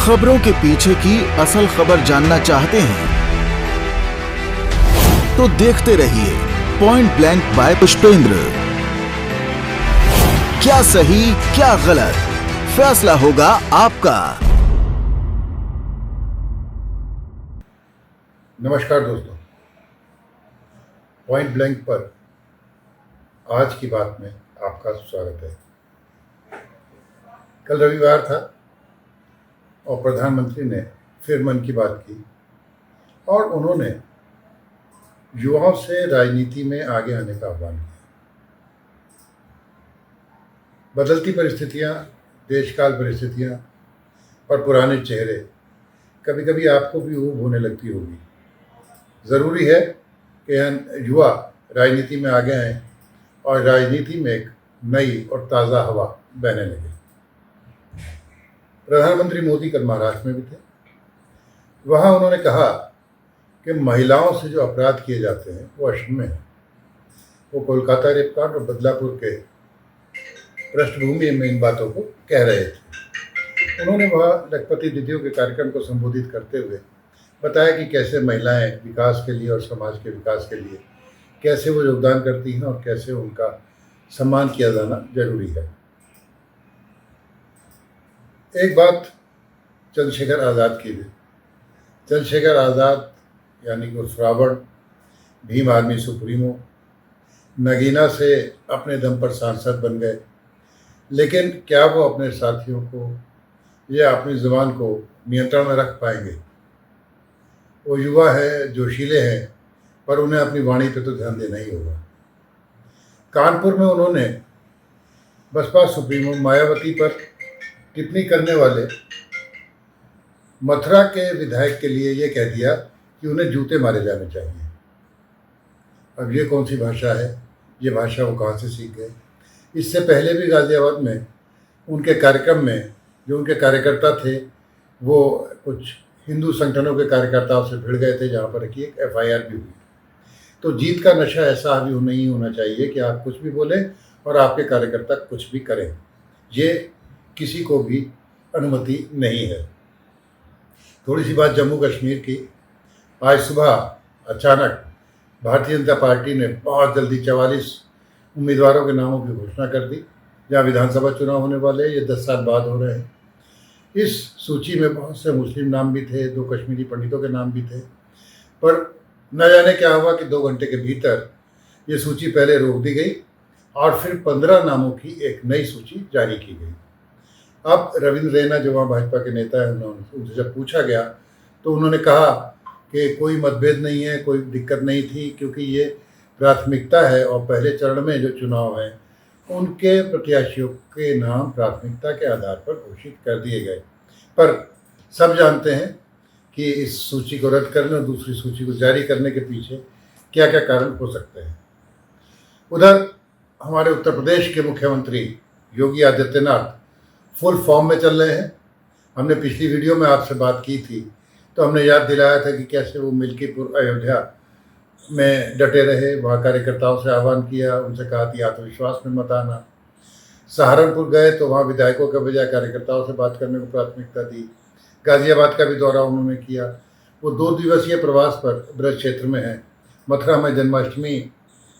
खबरों के पीछे की असल खबर जानना चाहते हैं तो देखते रहिए पॉइंट ब्लैंक बाय पुष्पेंद्र। क्या सही क्या गलत, फैसला होगा आपका। नमस्कार दोस्तों, पॉइंट ब्लैंक पर आज की बात में आपका स्वागत है। कल रविवार था और प्रधानमंत्री ने फिर मन की बात की और उन्होंने युवाओं से राजनीति में आगे आने का आह्वान किया। बदलती परिस्थितियां, देशकाल परिस्थितियां और पुराने चेहरे कभी कभी आपको भी ऊब होने लगती होगी। ज़रूरी है कि युवा राजनीति में आगे आएँ और राजनीति में एक नई और ताज़ा हवा बहने लगे। प्रधानमंत्री मोदी कल महाराष्ट्र में भी थे। वहाँ उन्होंने कहा कि महिलाओं से जो अपराध किए जाते हैं वो अक्षम्य है। वो कोलकाता रेपकांड और बदलापुर के पृष्ठभूमि में इन बातों को कह रहे थे। उन्होंने वहाँ लखपति दीदियों के कार्यक्रम को संबोधित करते हुए बताया कि कैसे महिलाएं विकास के लिए और समाज के विकास के लिए कैसे वो योगदान करती हैं और कैसे उनका सम्मान किया जाना जरूरी है। एक बात चंद्रशेखर आज़ाद की भी। चंद्रशेखर आज़ाद यानी कि उर्फ रावण, भीम आर्मी सुप्रीमो, नगीना से अपने दम पर सांसद बन गए, लेकिन क्या वो अपने साथियों को या अपनी ज़ुबान को नियंत्रण में रख पाएंगे? वो युवा है, जोशीले हैं, पर उन्हें अपनी वाणी पर तो ध्यान देना ही होगा। कानपुर में उन्होंने बसपा सुप्रीमो मायावती पर टिप्पणी करने वाले मथुरा के विधायक के लिए ये कह दिया कि उन्हें जूते मारे जाने चाहिए। अब ये कौन सी भाषा है? ये भाषा वो कहाँ से सीख गए? इससे पहले भी गाज़ियाबाद में उनके कार्यक्रम में जो उनके कार्यकर्ता थे वो कुछ हिंदू संगठनों के कार्यकर्ताओं से भिड़ गए थे, जहाँ पर कि एक FIR भी हुई। तो जीत का नशा ऐसा हावी नहीं होना चाहिए कि आप कुछ भी बोलें और आपके कार्यकर्ता कुछ भी करें। ये किसी को भी अनुमति नहीं है। थोड़ी सी बात जम्मू कश्मीर की। आज सुबह अचानक भारतीय जनता पार्टी ने बहुत जल्दी 44 उम्मीदवारों के नामों की घोषणा कर दी, जहाँ विधानसभा चुनाव होने वाले हैं। ये 10 साल बाद हो रहे हैं। इस सूची में बहुत से मुस्लिम नाम भी थे, 2 कश्मीरी पंडितों के नाम भी थे, पर न जाने क्या हुआ कि 2 घंटे के भीतर ये सूची पहले रोक दी गई और फिर 15 नामों की एक नई सूची जारी की गई। अब रविंद्र रैना जो वहाँ भाजपा के नेता हैं, उनसे जब पूछा गया तो उन्होंने कहा कि कोई मतभेद नहीं है, कोई दिक्कत नहीं थी, क्योंकि ये प्राथमिकता है और पहले चरण में जो चुनाव हैं उनके प्रत्याशियों के नाम प्राथमिकता के आधार पर घोषित कर दिए गए। पर सब जानते हैं कि इस सूची को रद्द करने और दूसरी सूची को जारी करने के पीछे क्या क्या कारण हो सकते हैं। उधर हमारे उत्तर प्रदेश के मुख्यमंत्री योगी आदित्यनाथ फुल फॉर्म में चल रहे हैं। हमने पिछली वीडियो में आपसे बात की थी तो हमने याद दिलाया था कि कैसे वो मिल्कीपुर अयोध्या में डटे रहे, वहाँ कार्यकर्ताओं से आह्वान किया, उनसे कहा कि आत्मविश्वास में मत आना। सहारनपुर गए तो वहाँ विधायकों के बजाय कार्यकर्ताओं से बात करने को प्राथमिकता दी। गाज़ियाबाद का भी दौरा उन्होंने किया। वो 2 दिवसीय प्रवास पर ब्रज क्षेत्र में हैं। मथुरा में जन्माष्टमी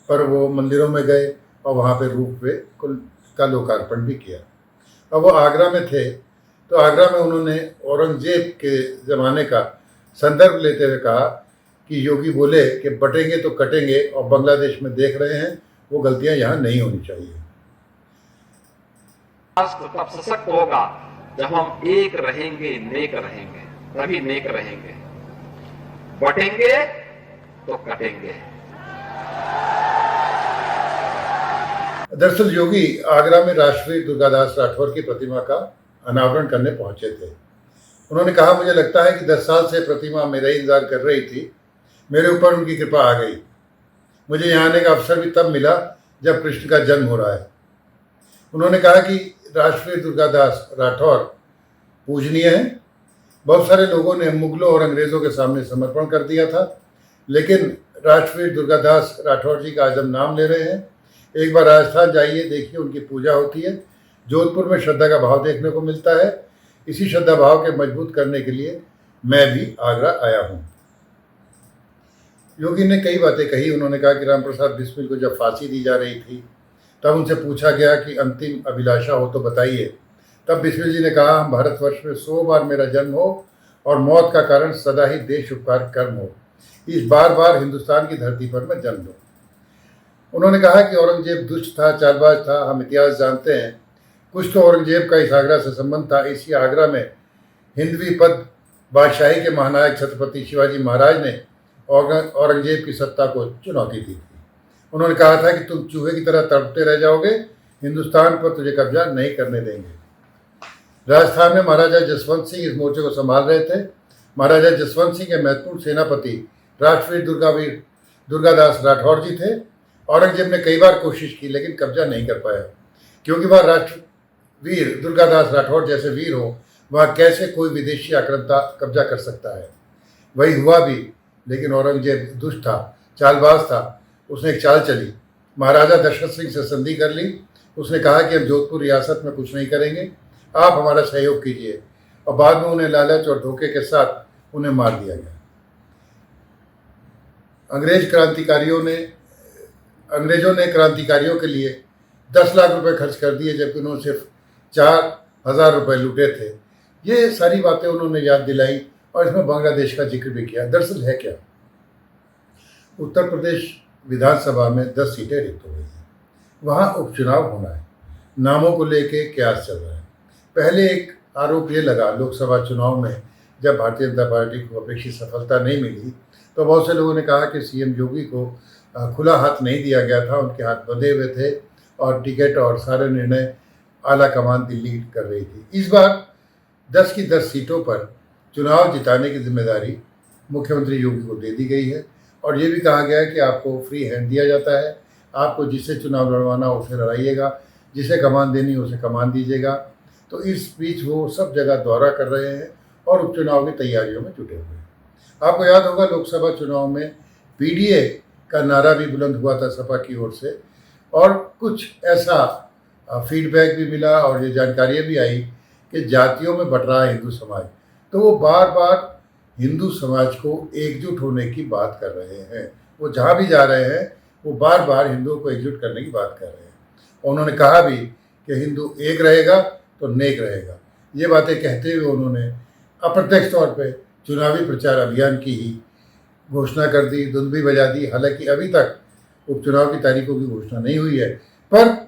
पर वो मंदिरों में गए और वहाँ पर रोपवे का लोकार्पण भी किया। अब वो आगरा में थे तो आगरा में उन्होंने औरंगजेब के ज़माने का संदर्भ लेते हुए कहा कि योगी बोले कि बटेंगे तो कटेंगे और बांग्लादेश में देख रहे हैं, वो गलतियां यहाँ नहीं होनी चाहिए। राष्ट्र तब सशक्त होगा जब हम एक रहेंगे, नेक रहेंगे, तभी नेक रहेंगे। बटेंगे तो कटेंगे। दरअसल योगी आगरा में राष्ट्रवीर दुर्गादास राठौर की प्रतिमा का अनावरण करने पहुंचे थे। उन्होंने कहा, मुझे लगता है कि 10 साल से प्रतिमा मेरा ही इंतजार कर रही थी। मेरे ऊपर उनकी कृपा आ गई। मुझे यहाँ आने का अवसर भी तब मिला जब कृष्ण का जन्म हो रहा है। उन्होंने कहा कि राष्ट्रवीर दुर्गादास राठौर पूजनीय हैं। बहुत सारे लोगों ने मुगलों और अंग्रेज़ों के सामने समर्पण कर दिया था, लेकिन राष्ट्रवीर दुर्गादास राठौर जी का आज हम नाम ले रहे हैं। एक बार राजस्थान जाइए, देखिए उनकी पूजा होती है। जोधपुर में श्रद्धा का भाव देखने को मिलता है। इसी श्रद्धा भाव के मजबूत करने के लिए मैं भी आगरा आया हूँ। योगी ने कई बातें कही। उन्होंने कहा कि रामप्रसाद बिस्मिल को जब फांसी दी जा रही थी तब उनसे पूछा गया कि अंतिम अभिलाषा हो तो बताइए। तब बिस्मिल जी ने कहा, हम भारतवर्ष में 100 बार मेरा जन्म हो और मौत का कारण सदा ही देश उपकार कर्म हो, इस बार बार हिंदुस्तान की धरती पर मैं जन्म लूँ। उन्होंने कहा कि औरंगजेब दुष्ट था, चालबाज था, हम इतिहास जानते हैं। कुछ तो औरंगजेब का इस आगरा से संबंध था। इसी आगरा में हिंदवी पद बादशाही के महानायक छत्रपति शिवाजी महाराज ने औरंगजेब की सत्ता को चुनौती दी थी। उन्होंने कहा था कि तुम चूहे की तरह तड़पते रह जाओगे, हिंदुस्तान पर तुझे कब्जा नहीं करने देंगे। राजस्थान में महाराजा जसवंत सिंह इस मोर्चे को संभाल रहे थे। महाराजा जसवंत सिंह के महत्वपूर्ण सेनापति राष्ट्रवीर दुर्गादास राठौर जी थे। औरंगजेब ने कई बार कोशिश की लेकिन कब्जा नहीं कर पाया, क्योंकि वह राष्ट्रवीर दुर्गादास राठौर जैसे वीर हो, वह कैसे कोई विदेशी आक्रांता कब्जा कर सकता है। वही हुआ भी, लेकिन औरंगजेब दुष्ट था, चालबाज था। उसने एक चाल चली, महाराजा दशरथ सिंह से संधि कर ली। उसने कहा कि हम जोधपुर रियासत में कुछ नहीं करेंगे, आप हमारा सहयोग कीजिए, और बाद में उन्हें लालच और धोखे के साथ उन्हें मार दिया गया। अंग्रेजों ने क्रांतिकारियों के लिए 10 लाख रुपए खर्च कर दिए, जबकि उन्होंने सिर्फ 4,000 रुपये लूटे थे। ये सारी बातें उन्होंने याद दिलाई और इसमें बांग्लादेश का जिक्र भी किया। दरअसल है क्या, उत्तर प्रदेश विधानसभा में 10 सीटें रिक्त हो गई हैं। वहाँ उपचुनाव होना है, नामों को लेके कयास चल रहा है। पहले एक आरोप ये लगा लोकसभा चुनाव में, जब भारतीय जनता पार्टी को अपेक्षित सफलता नहीं मिली तो बहुत से लोगों ने कहा कि सीएम योगी को खुला हाथ नहीं दिया गया था, उनके हाथ बंधे हुए थे और टिकट और सारे निर्णय आला कमान दिल्ली कर रही थी। इस बार 10 की 10 सीटों पर चुनाव जिताने की जिम्मेदारी मुख्यमंत्री योगी को दे दी गई है और ये भी कहा गया है कि आपको फ्री हैंड दिया जाता है, आपको जिससे चुनाव लड़वाना हो उसे लड़ाइएगा, जिसे कमान देनी हो उसे कमान दीजिएगा। तो इस बीच वो सब जगह दौरा कर रहे हैं और उपचुनाव की तैयारियों में जुटे हुए हैं। आपको याद होगा लोकसभा चुनाव में पीडीए का नारा भी बुलंद हुआ था सपा की ओर से, और कुछ ऐसा फीडबैक भी मिला और ये जानकारियाँ भी आई कि जातियों में बट रहा है हिंदू समाज। तो वो बार बार हिंदू समाज को एकजुट होने की बात कर रहे हैं। वो जहाँ भी जा रहे हैं वो बार बार हिंदुओं को एकजुट करने की बात कर रहे हैं। उन्होंने कहा भी कि हिंदू एक रहेगा तो नेक रहेगा। ये बातें कहते हुए उन्होंने अप्रत्यक्ष तौर पे चुनावी प्रचार अभियान की ही घोषणा कर दी, धुन भी बजा दी। हालांकि अभी तक उपचुनाव की तारीखों की घोषणा नहीं हुई है, पर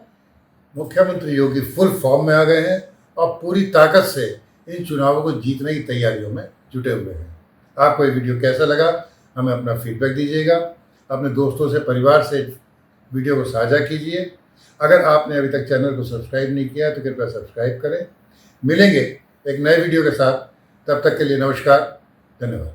मुख्यमंत्री योगी फुल फॉर्म में आ गए हैं और पूरी ताकत से इन चुनावों को जीतने की तैयारियों में जुटे हुए हैं। आपको ये वीडियो कैसा लगा, हमें अपना फीडबैक दीजिएगा। अपने दोस्तों से, परिवार से वीडियो को साझा कीजिए। अगर आपने अभी तक चैनल को सब्सक्राइब नहीं किया तो कृपया सब्सक्राइब करें। मिलेंगे एक नए वीडियो के साथ, तब तक के लिए नमस्कार, धन्यवाद।